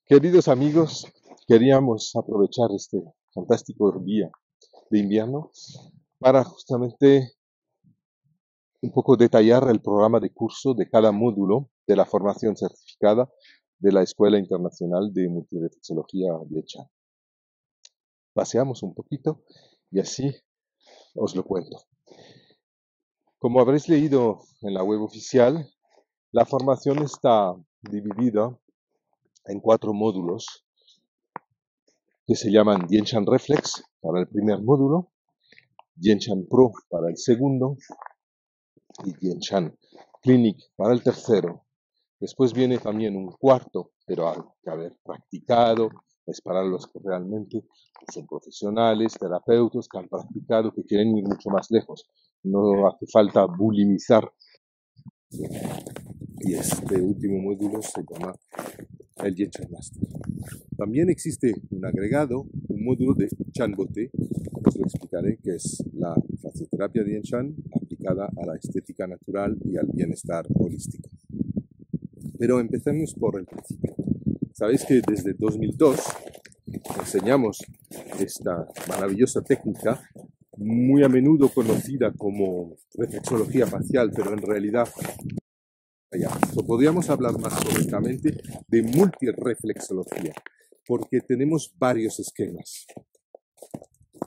Queridos amigos, queríamos aprovechar este fantástico día de invierno para justamente un poco detallar el programa de curso de cada módulo de la formación certificada de la Escuela Internacional de Multireflexología de Chan. Paseamos un poquito y así os lo cuento. Como habréis leído en la web oficial, la formación está dividida en 4 módulos que se llaman Dienshan Reflex para el primer módulo, Dienshan Pro para el segundo y Dienshan Clinic para el tercero. Después viene también un cuarto, pero hay que haber practicado, es para los que realmente son profesionales, terapeutas que han practicado, que quieren ir mucho más lejos. No hace falta bulimizar. Y este último módulo se llama el Dienshan Master. También existe un agregado, un módulo de Chanbote, os lo explicaré, que es la fascioterapia Dienshan aplicada a la estética natural y al bienestar holístico. Pero empecemos por el principio. Sabéis que desde 2002 enseñamos esta maravillosa técnica, muy a menudo conocida como reflexología facial, pero en realidad podríamos hablar más correctamente de multireflexología, porque tenemos varios esquemas.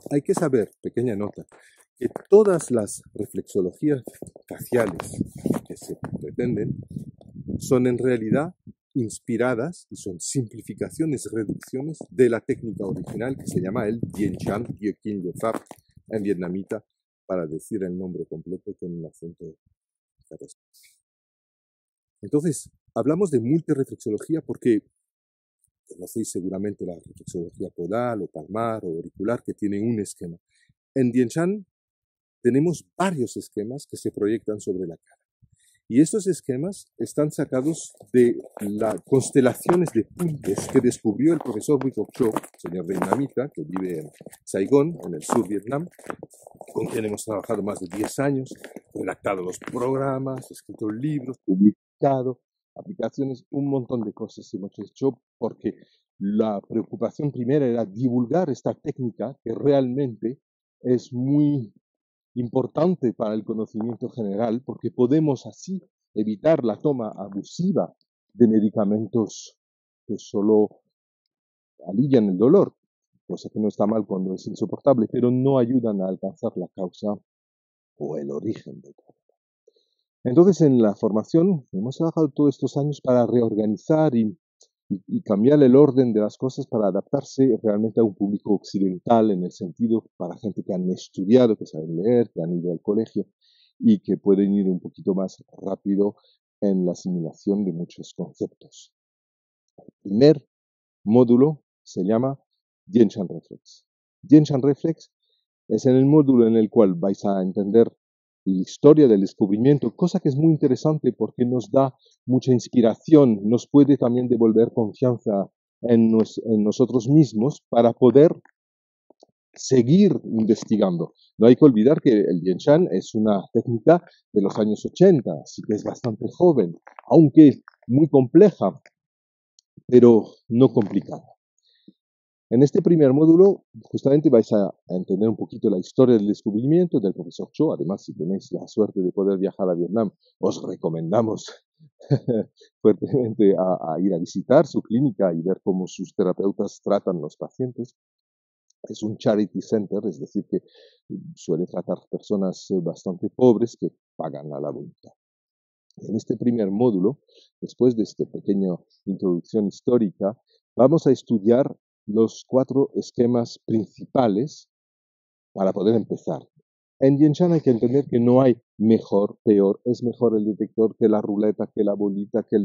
Hay que saber, pequeña nota, que todas las reflexologías faciales que se pretenden son en realidad inspiradas y son simplificaciones, reducciones de la técnica original que se llama el Dien Chan, Dien Kinh de Fab, en vietnamita, para decir el nombre completo con un acento. Entonces, hablamos de multireflexología porque conocéis seguramente la reflexología podal o palmar o auricular que tiene un esquema. En Dien Chan tenemos varios esquemas que se proyectan sobre la cara. Y estos esquemas están sacados de las constelaciones de puntos que descubrió el profesor Wee Kok Cho, señor vietnamita, que vive en Saigon, en el sur de Vietnam, con quien hemos trabajado más de 10 años, redactado los programas, escrito libros, publicado aplicaciones, un montón de cosas hemos hecho porque la preocupación primera era divulgar esta técnica que realmente es muy importante para el conocimiento general porque podemos así evitar la toma abusiva de medicamentos que solo alivian el dolor, cosa que no está mal cuando es insoportable, pero no ayudan a alcanzar la causa o el origen del problema. Entonces, en la formación hemos trabajado todos estos años para reorganizar y cambiar el orden de las cosas para adaptarse realmente a un público occidental, en el sentido para gente que han estudiado, que saben leer, que han ido al colegio y que pueden ir un poquito más rápido en la asimilación de muchos conceptos. El primer módulo se llama Dienshan Reflex. Dienshan Reflex es en el módulo en el cual vais a entender la historia del descubrimiento, cosa que es muy interesante porque nos da mucha inspiración, nos puede también devolver confianza en nosotros mismos para poder seguir investigando. No hay que olvidar que el Dien Shan es una técnica de los años 80, así que es bastante joven, aunque muy compleja, pero no complicada. En este primer módulo, justamente vais a entender un poquito la historia del descubrimiento del profesor Cho. Además, si tenéis la suerte de poder viajar a Vietnam, os recomendamos fuertemente a ir a visitar su clínica y ver cómo sus terapeutas tratan los pacientes. Es un charity center, es decir, que suele tratar personas bastante pobres que pagan a la voluntad. En este primer módulo, después de esta pequeña introducción histórica, vamos a estudiar los 4 esquemas principales para poder empezar. En Dien Shan hay que entender que no hay mejor, peor, es mejor el detector que la ruleta, que la bolita, que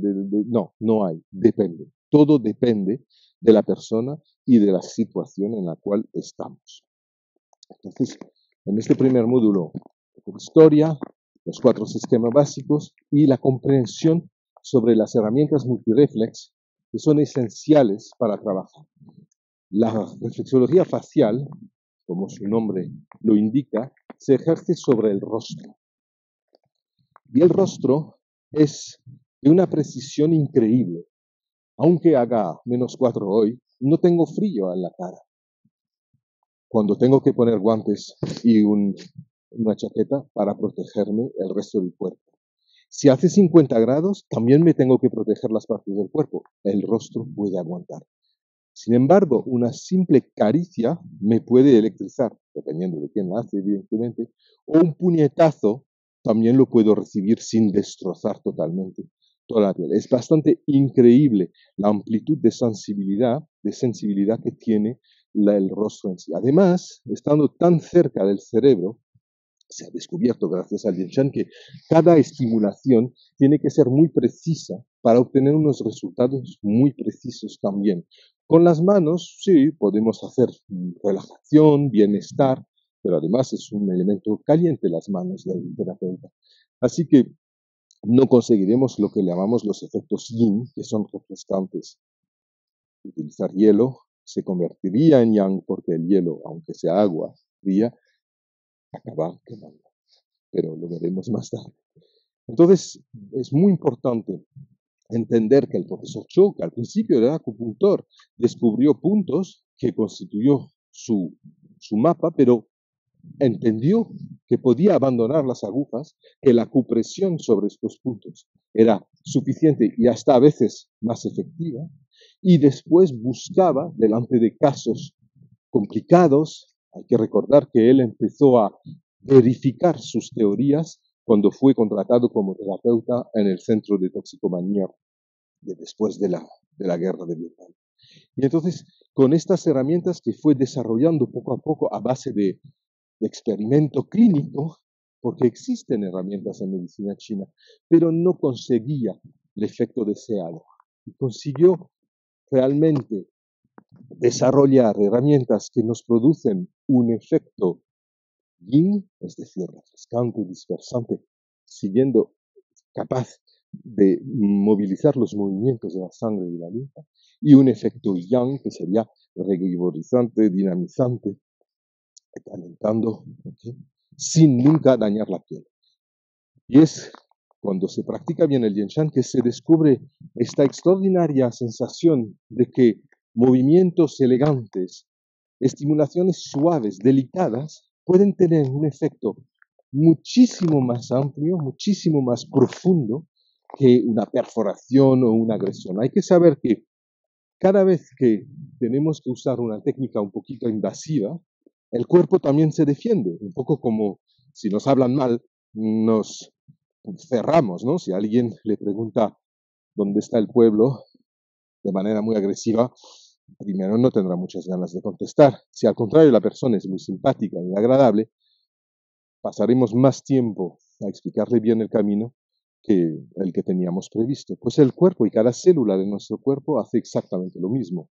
no, no hay, depende. Todo depende de la persona y de la situación en la cual estamos. Entonces, en este primer módulo, historia, los 4 esquemas básicos y la comprensión sobre las herramientas multireflex que son esenciales para trabajar. La reflexología facial, como su nombre lo indica, se ejerce sobre el rostro. Y el rostro es de una precisión increíble. aunque haga -4 hoy, no tengo frío en la cara. Cuando tengo que poner guantes y una chaqueta para protegerme el resto del cuerpo. Si hace 50 grados, también me tengo que proteger las partes del cuerpo. El rostro puede aguantar. Sin embargo, una simple caricia me puede electrizar, dependiendo de quién la hace, evidentemente, o un puñetazo también lo puedo recibir sin destrozar totalmente toda la piel. Es bastante increíble la amplitud de sensibilidad que tiene el rostro en sí. Además, estando tan cerca del cerebro, se ha descubierto gracias al Yin que cada estimulación tiene que ser muy precisa para obtener unos resultados muy precisos también. Con las manos, sí, podemos hacer relajación, bienestar, pero además es un elemento caliente las manos del terapeuta. Así que no conseguiremos lo que llamamos los efectos yin, que son refrescantes. Utilizar hielo se convertiría en yang porque el hielo, aunque sea agua fría, acaba quemando, pero lo veremos más tarde. Entonces, es muy importante entender que el profesor Cho, que al principio era acupuntor, descubrió puntos que constituyó su mapa, pero entendió que podía abandonar las agujas, que la acupresión sobre estos puntos era suficiente y hasta a veces más efectiva, y después buscaba, delante de casos complicados, hay que recordar que él empezó a verificar sus teorías cuando fue contratado como terapeuta en el centro de toxicomanía después de la guerra de Vietnam. Y entonces, con estas herramientas que fue desarrollando poco a poco a base de experimento clínico, porque existen herramientas en medicina china, pero no conseguía el efecto deseado. Y consiguió realmente desarrollar herramientas que nos producen un efecto yin, es decir, refrescante, dispersante, siguiendo capaz de movilizar los movimientos de la sangre y la linfa, y un efecto yang, que sería revigorizante, dinamizante, calentando, ¿okay?, sin nunca dañar la piel. Y es cuando se practica bien el Yin Shan que se descubre esta extraordinaria sensación de que movimientos elegantes, estimulaciones suaves, delicadas, pueden tener un efecto muchísimo más amplio, muchísimo más profundo que una perforación o una agresión. Hay que saber que cada vez que tenemos que usar una técnica un poquito invasiva, el cuerpo también se defiende, un poco como si nos hablan mal, nos cerramos, ¿no? Si alguien le pregunta dónde está el pueblo de manera muy agresiva, primero no tendrá muchas ganas de contestar. Si al contrario la persona es muy simpática y agradable, pasaremos más tiempo a explicarle bien el camino que el que teníamos previsto. Pues el cuerpo y cada célula de nuestro cuerpo hace exactamente lo mismo.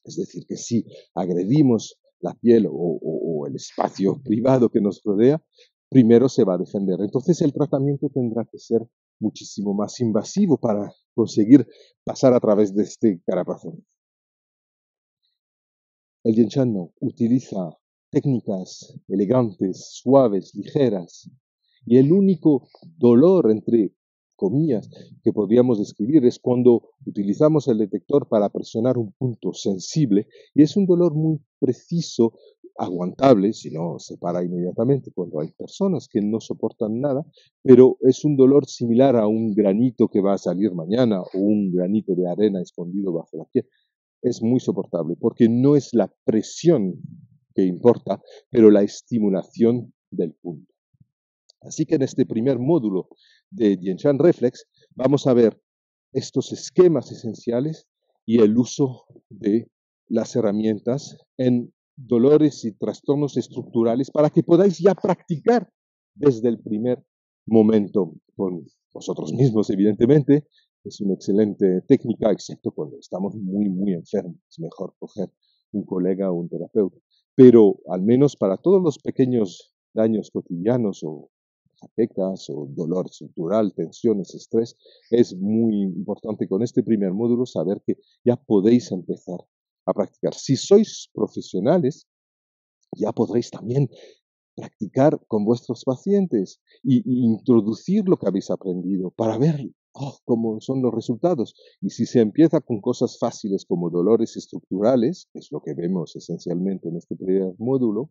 Es decir, que si agredimos la piel o el espacio privado que nos rodea, primero se va a defender. Entonces el tratamiento tendrá que ser muchísimo más invasivo para conseguir pasar a través de este caparazón. El Yin Shan no utiliza técnicas elegantes, suaves, ligeras, y el único dolor, entre comillas, que podríamos describir es cuando utilizamos el detector para presionar un punto sensible, y es un dolor muy preciso, aguantable, si no se para inmediatamente cuando hay personas que no soportan nada, pero es un dolor similar a un granito que va a salir mañana o un granito de arena escondido bajo la piel. Es muy soportable porque no es la presión que importa, pero la estimulación del punto. Así que en este primer módulo de Yin Shan Reflex vamos a ver estos esquemas esenciales y el uso de las herramientas en dolores y trastornos estructurales para que podáis ya practicar desde el primer momento con vosotros mismos, evidentemente. Es una excelente técnica, excepto cuando estamos muy, muy enfermos. Es mejor coger un colega o un terapeuta. Pero al menos para todos los pequeños daños cotidianos o jaquecas o dolor estructural, tensiones, estrés, es muy importante con este primer módulo saber que ya podéis empezar a practicar. Si sois profesionales, ya podréis también practicar con vuestros pacientes y introducir lo que habéis aprendido para ver cómo son los resultados. Y si se empieza con cosas fáciles como dolores estructurales, que es lo que vemos esencialmente en este primer módulo,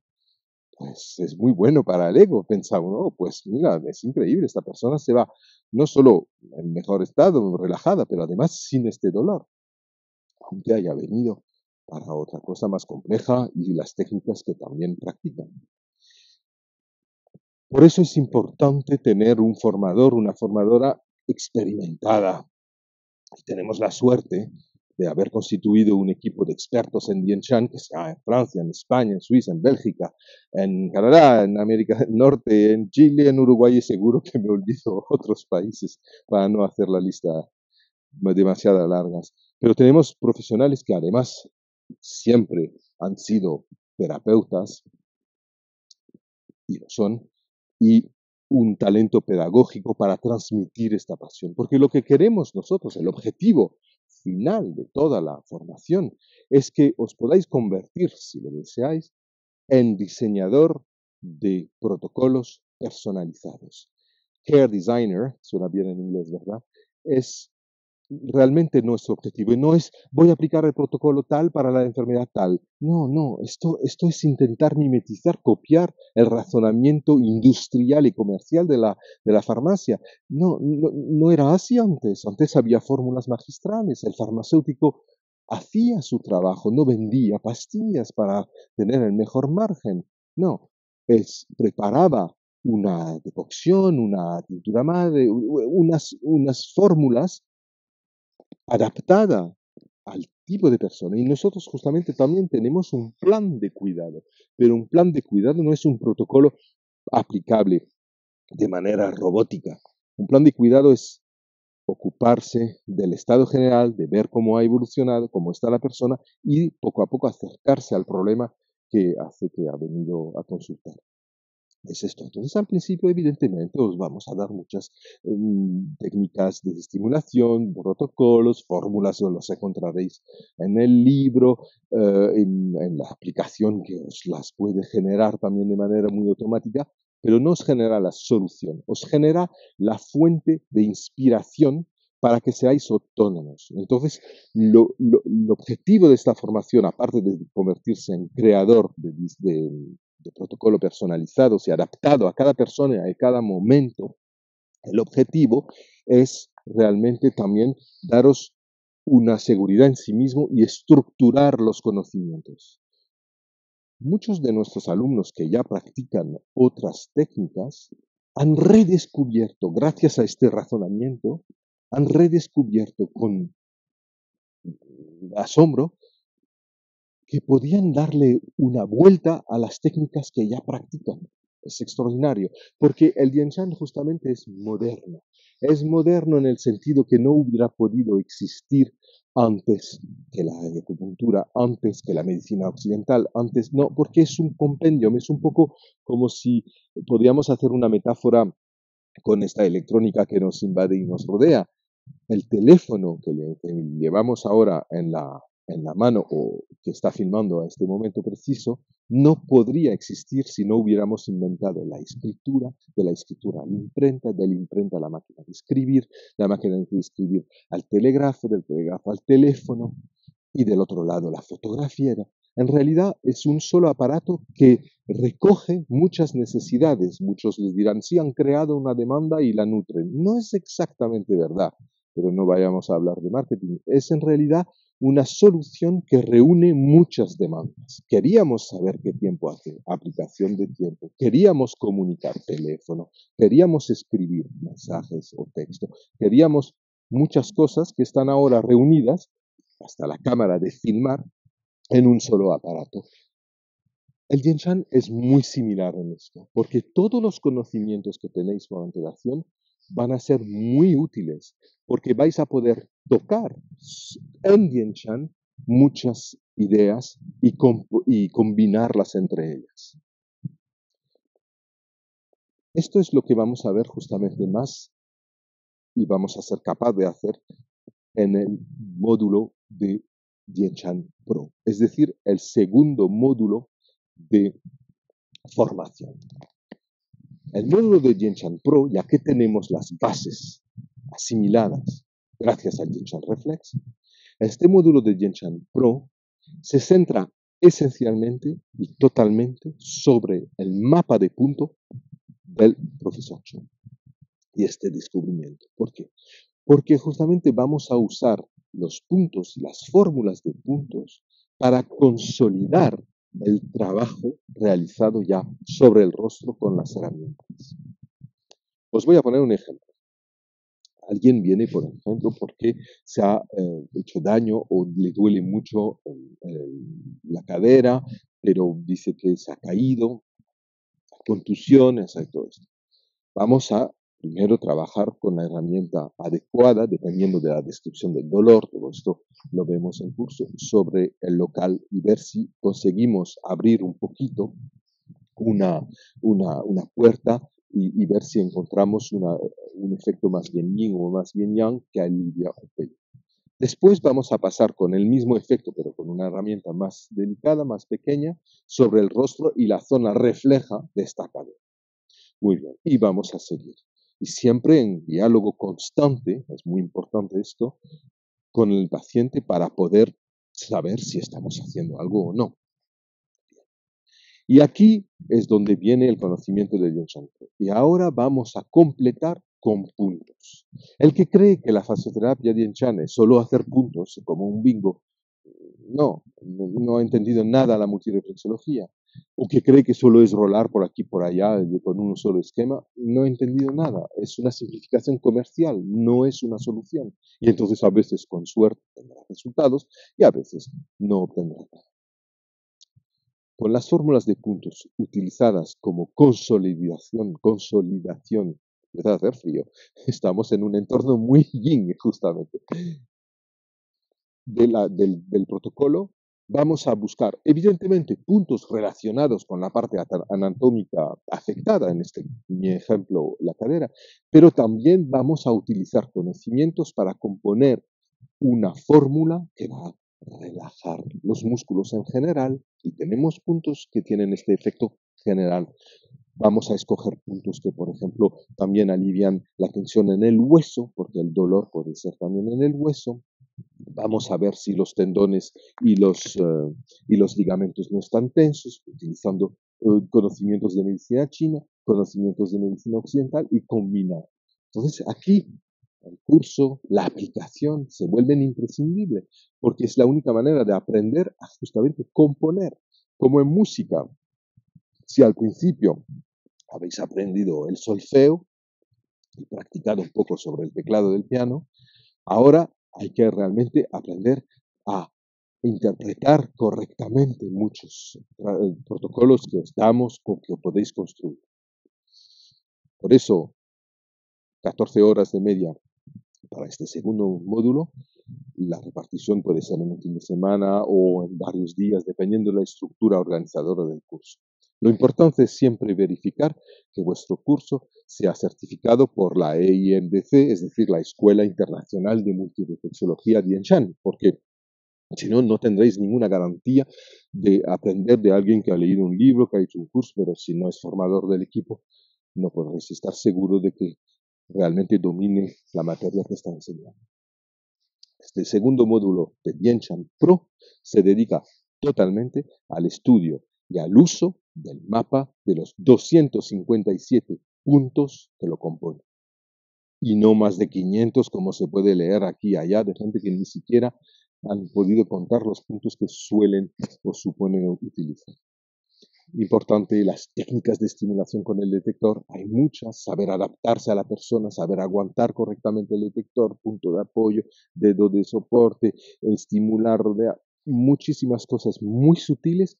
pues es muy bueno para el ego. Pensamos, no, pues mira, es increíble, esta persona se va no solo en mejor estado, relajada, pero además sin este dolor, aunque haya venido para otra cosa más compleja y las técnicas que también practican. Por eso es importante tener un formador, una formadora experimentada. Y tenemos la suerte de haber constituido un equipo de expertos en Dienshan, que sea en Francia, en España, en Suiza, en Bélgica, en Canadá, en América del Norte, en Chile, en Uruguay, y seguro que me olvido otros países para no hacer la lista demasiado largas. Pero tenemos profesionales que además siempre han sido terapeutas, y lo son, y un talento pedagógico para transmitir esta pasión. Porque lo que queremos nosotros, el objetivo final de toda la formación, es que os podáis convertir, si lo deseáis, en diseñador de protocolos personalizados. Care Designer, suena bien en inglés, ¿verdad? Es realmente nuestro objetivo. Y no es voy a aplicar el protocolo tal para la enfermedad tal. No, no, esto es intentar mimetizar, copiar el razonamiento industrial y comercial de la farmacia. No, no, no era así antes. Antes había fórmulas magistrales. El farmacéutico hacía su trabajo, no vendía pastillas para tener el mejor margen. No, preparaba una decocción, una tintura madre, unas fórmulas adaptada al tipo de persona. Y nosotros justamente también tenemos un plan de cuidado, pero un plan de cuidado no es un protocolo aplicable de manera robótica. Un plan de cuidado es ocuparse del estado general, de ver cómo ha evolucionado, cómo está la persona y poco a poco acercarse al problema que hace que ha venido a consultar. Es esto. Entonces, al principio, evidentemente, os vamos a dar muchas técnicas de estimulación, protocolos, fórmulas, os las encontraréis en el libro, en la aplicación que os las puede generar también de manera muy automática, pero no os genera la solución, os genera la fuente de inspiración para que seáis autónomos. Entonces, el objetivo de esta formación, aparte de convertirse en creador de protocolo personalizado y adaptado a cada persona y a cada momento, el objetivo es realmente también daros una seguridad en sí mismo y estructurar los conocimientos. Muchos de nuestros alumnos que ya practican otras técnicas han redescubierto, gracias a este razonamiento, han redescubierto con asombro que podían darle una vuelta a las técnicas que ya practican. Es extraordinario, porque el Dienshan justamente es moderno. Es moderno en el sentido que no hubiera podido existir antes que la acupuntura, antes que la medicina occidental, antes no, porque es un compendio, es un poco como si podíamos hacer una metáfora con esta electrónica que nos invade y nos rodea. El teléfono que llevamos ahora en la mano o que está filmando a este momento preciso, no podría existir si no hubiéramos inventado la escritura, de la escritura a la imprenta, de la imprenta a la máquina de escribir, la máquina de escribir al telégrafo, del telégrafo al teléfono y del otro lado la fotografía. En realidad es un solo aparato que recoge muchas necesidades. Muchos les dirán, sí, han creado una demanda y la nutren. No es exactamente verdad, pero no vayamos a hablar de marketing. Es en realidad una solución que reúne muchas demandas. Queríamos saber qué tiempo hace, aplicación de tiempo. Queríamos comunicar teléfono. Queríamos escribir mensajes o texto. Queríamos muchas cosas que están ahora reunidas, hasta la cámara de filmar, en un solo aparato. El Dienshan es muy similar en esto, porque todos los conocimientos que tenéis por antelación van a ser muy útiles, porque vais a poder tocar en Dienshan muchas ideas y combinarlas entre ellas. Esto es lo que vamos a ver justamente más y vamos a ser capaz de hacer en el módulo de Dienshan Pro, es decir, el segundo módulo de formación. El módulo de Dienshan Pro, ya que tenemos las bases asimiladas gracias al Dienshan Reflex, este módulo de Dienshan Pro se centra esencialmente y totalmente sobre el mapa de punto del profesor Chen y este descubrimiento. ¿Por qué? Porque justamente vamos a usar los puntos, las fórmulas de puntos, para consolidar el trabajo realizado ya sobre el rostro con las herramientas. Os voy a poner un ejemplo. Alguien viene, por ejemplo, porque se ha hecho daño o le duele mucho la cadera, pero dice que se ha caído, contusiones y todo esto. Vamos a primero trabajar con la herramienta adecuada, dependiendo de la descripción del dolor, todo esto lo vemos en curso, sobre el local y ver si conseguimos abrir un poquito una puerta y ver si encontramos un efecto más bien yin o más bien yang que alivia un pelín. Después vamos a pasar con el mismo efecto, pero con una herramienta más delicada, más pequeña, sobre el rostro y la zona refleja de esta cadera. Muy bien, y vamos a seguir. Y siempre en diálogo constante, es muy importante esto, con el paciente para poder saber si estamos haciendo algo o no. Y aquí es donde viene el conocimiento de Dienshan. Y ahora vamos a completar con puntos. El que cree que la fasioterapia Dienshan es solo hacer puntos, como un bingo, no ha entendido nada la multireflexología. O que cree que solo es rolar por aquí por allá con un solo esquema, no ha entendido nada. Es una simplificación comercial, no es una solución. Y entonces a veces con suerte tendrá resultados y a veces no obtendrá nada. Con las fórmulas de puntos utilizadas como consolidación, empieza a hacer frío, estamos en un entorno muy yin justamente. Del protocolo vamos a buscar evidentemente puntos relacionados con la parte anatómica afectada, en mi ejemplo la cadera, pero también vamos a utilizar conocimientos para componer una fórmula que va a relajar los músculos en general y tenemos puntos que tienen este efecto general. Vamos a escoger puntos que, por ejemplo, también alivian la tensión en el hueso, porque el dolor puede ser también en el hueso. Vamos a ver si los tendones y los ligamentos no están tensos, utilizando conocimientos de medicina china, conocimientos de medicina occidental y combinar. Entonces, aquí el curso, la aplicación se vuelven imprescindibles, porque es la única manera de aprender a justamente componer, como en música. Si al principio habéis aprendido el solfeo y practicado un poco sobre el teclado del piano, ahora hay que realmente aprender a interpretar correctamente muchos protocolos que os damos o que podéis construir. Por eso, 14 horas de media para este segundo módulo. La repartición puede ser en un fin de semana o en varios días, dependiendo de la estructura organizadora del curso. Lo importante es siempre verificar que vuestro curso sea certificado por la EIMDC, es decir, la Escuela Internacional de Multireflexología Dienshan, porque si no, no tendréis ninguna garantía de aprender de alguien que ha leído un libro, que ha hecho un curso, pero si no es formador del equipo, no podréis estar seguros de que realmente domine la materia que está enseñando. Este segundo módulo de Dienshan Pro se dedica totalmente al estudio y al uso del mapa de los 257 puntos que lo componen. Y no más de 500, como se puede leer aquí y allá, de gente que ni siquiera han podido contar los puntos que suelen o suponen utilizar. Importante, las técnicas de estimulación con el detector, hay muchas, saber adaptarse a la persona, saber aguantar correctamente el detector, punto de apoyo, dedo de soporte, estimular, muchísimas cosas muy sutiles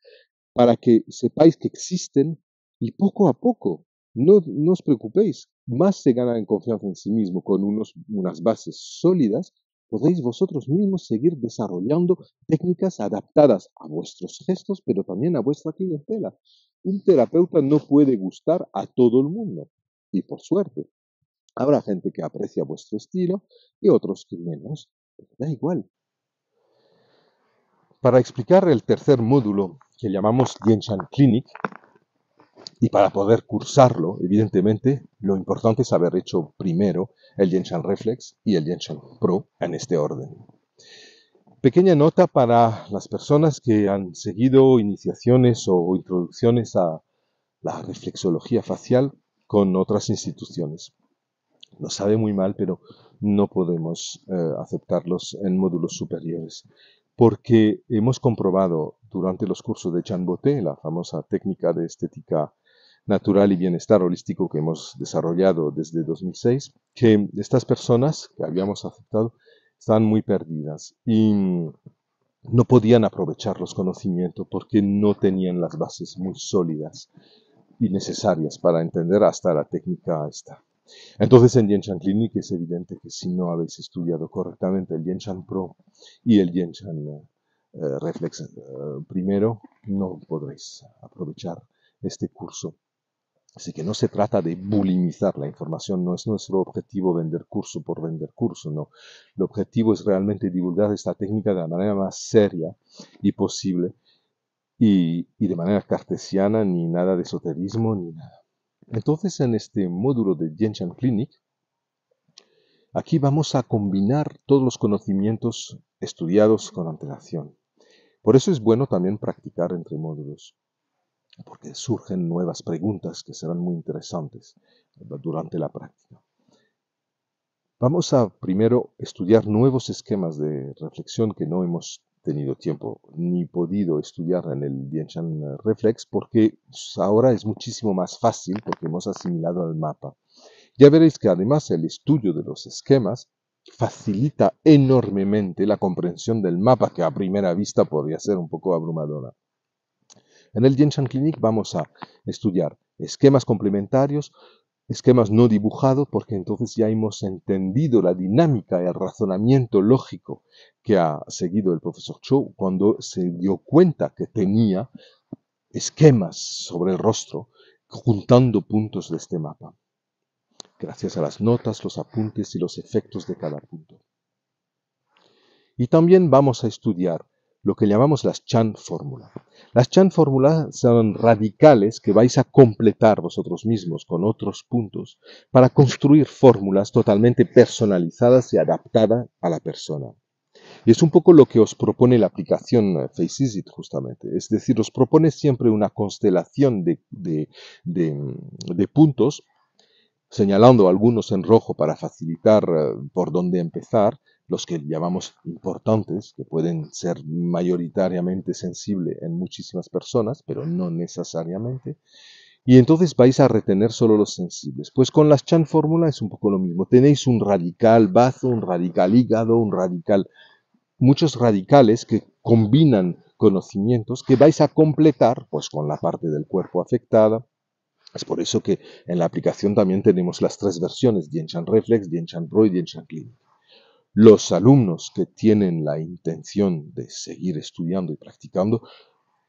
para que sepáis que existen y poco a poco, no os preocupéis, más se gana en confianza en sí mismo con unas bases sólidas, podéis vosotros mismos seguir desarrollando técnicas adaptadas a vuestros gestos, pero también a vuestra clientela. Un terapeuta no puede gustar a todo el mundo, y por suerte. Habrá gente que aprecia vuestro estilo y otros que menos, pero da igual. Para explicar el tercer módulo, que llamamos Dienshan Clinic, Y para poder cursarlo, evidentemente, lo importante es haber hecho primero el Genshan Reflex y el Genshan Pro en este orden. Pequeña nota para las personas que han seguido iniciaciones o introducciones a la reflexología facial con otras instituciones. Nos sabe muy mal, pero no podemos aceptarlos en módulos superiores, porque hemos comprobado durante los cursos de Chan Boté, la famosa técnica de estética natural y bienestar holístico que hemos desarrollado desde 2006, que estas personas que habíamos aceptado estaban muy perdidas y no podían aprovechar los conocimientos porque no tenían las bases muy sólidas y necesarias para entender hasta la técnica esta. Entonces en Genshan Clinic es evidente que si no habéis estudiado correctamente el Genshan Pro y el Genshan Reflex primero, no podréis aprovechar este curso. Así que no se trata de bulimizar la información, no es nuestro objetivo vender curso por vender curso, no. El objetivo es realmente divulgar esta técnica de la manera más seria y posible y de manera cartesiana, ni nada de esoterismo, ni nada. Entonces, en este módulo de Genshan Clinic, aquí vamos a combinar todos los conocimientos estudiados con antelación. Por eso es bueno también practicar entre módulos, porque surgen nuevas preguntas que serán muy interesantes durante la práctica. Vamos a primero estudiar nuevos esquemas de reflexión que no hemos tenido tiempo ni podido estudiar en el Genshan Reflex porque ahora es muchísimo más fácil porque hemos asimilado el mapa. Ya veréis que además el estudio de los esquemas facilita enormemente la comprensión del mapa que a primera vista podría ser un poco abrumadora. En el Genshan Clinic vamos a estudiar esquemas complementarios, esquemas no dibujados, porque entonces ya hemos entendido la dinámica y el razonamiento lógico que ha seguido el profesor Cho cuando se dio cuenta que tenía esquemas sobre el rostro juntando puntos de este mapa, gracias a las notas, los apuntes y los efectos de cada punto. Y también vamos a estudiar lo que llamamos las Chan fórmulas. Las Chan fórmulas son radicales que vais a completar vosotros mismos con otros puntos para construir fórmulas totalmente personalizadas y adaptadas a la persona. Y es un poco lo que os propone la aplicación Facesit justamente. Es decir, os propone siempre una constelación de puntos, señalando algunos en rojo para facilitar por dónde empezar, los que llamamos importantes, que pueden ser mayoritariamente sensibles en muchísimas personas, pero no necesariamente. Y entonces vais a retener solo los sensibles. Pues con las Chan fórmula es un poco lo mismo. Tenéis un radical bazo, un radical hígado, muchos radicales que combinan conocimientos que vais a completar pues con la parte del cuerpo afectada. Es por eso que en la aplicación también tenemos las tres versiones, Genshan Reflex, Genshan Pro y Genshan Clinic. Los alumnos que tienen la intención de seguir estudiando y practicando,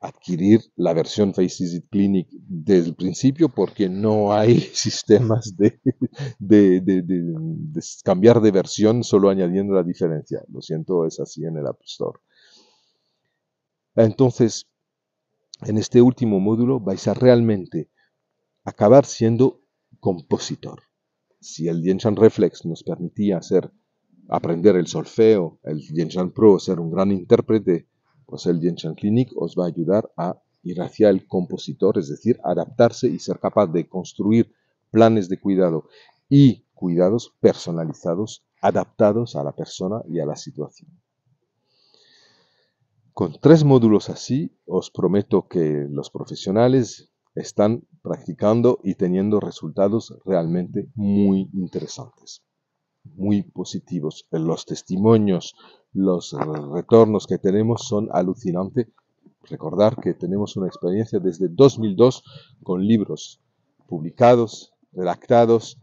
adquirir la versión Facesit Clinic desde el principio porque no hay sistemas de cambiar de versión solo añadiendo la diferencia. Lo siento, es así en el App Store. Entonces, en este último módulo vais a realmente acabar siendo compositor. Si el Genshan Reflex nos permitía aprender el solfeo, el Genshan Pro ser un gran intérprete, pues el Genshan Clinic os va a ayudar a ir hacia el compositor, es decir, adaptarse y ser capaz de construir planes de cuidado y cuidados personalizados, adaptados a la persona y a la situación. Con 3 módulos así, os prometo que los profesionales están practicando y teniendo resultados realmente muy interesantes, muy positivos. Los testimonios, los retornos que tenemos son alucinantes. Recordar que tenemos una experiencia desde 2002 con libros publicados, redactados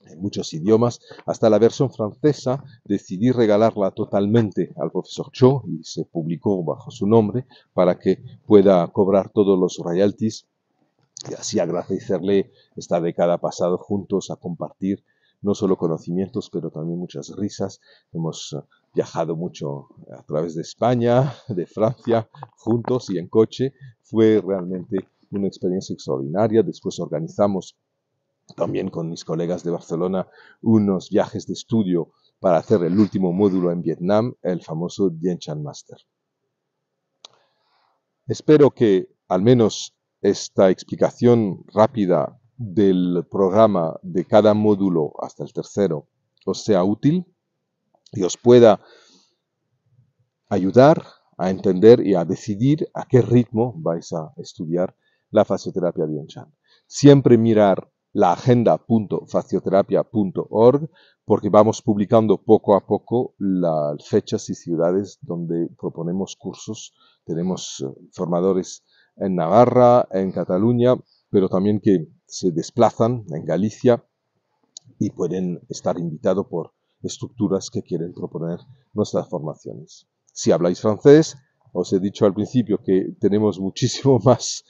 en muchos idiomas. Hasta la versión francesa decidí regalarla totalmente al profesor Cho y se publicó bajo su nombre para que pueda cobrar todos los royalties y así agradecerle esta década pasada juntos a compartir no solo conocimientos, pero también muchas risas. Hemos viajado mucho a través de España, de Francia, juntos y en coche. Fue realmente una experiencia extraordinaria. Después organizamos también con mis colegas de Barcelona unos viajes de estudio para hacer el último módulo en Vietnam, el famoso Dien Chan Master. Espero que al menos esta explicación rápida del programa de cada módulo hasta el tercero os sea útil y os pueda ayudar a entender y a decidir a qué ritmo vais a estudiar la fascioterapia Dien Chan. Siempre mirar la agenda.fascioterapia.org porque vamos publicando poco a poco las fechas y ciudades donde proponemos cursos. Tenemos formadores en Navarra, en Cataluña, pero también que se desplazan en Galicia y pueden estar invitados por estructuras que quieren proponer nuestras formaciones. Si habláis francés, os he dicho al principio que tenemos muchísimo más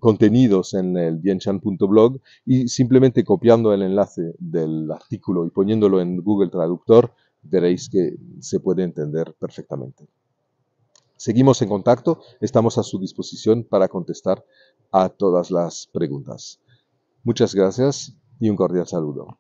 contenidos en el dienchan.blog y simplemente copiando el enlace del artículo y poniéndolo en Google Traductor, veréis que se puede entender perfectamente. Seguimos en contacto, estamos a su disposición para contestar a todas las preguntas. Muchas gracias y un cordial saludo.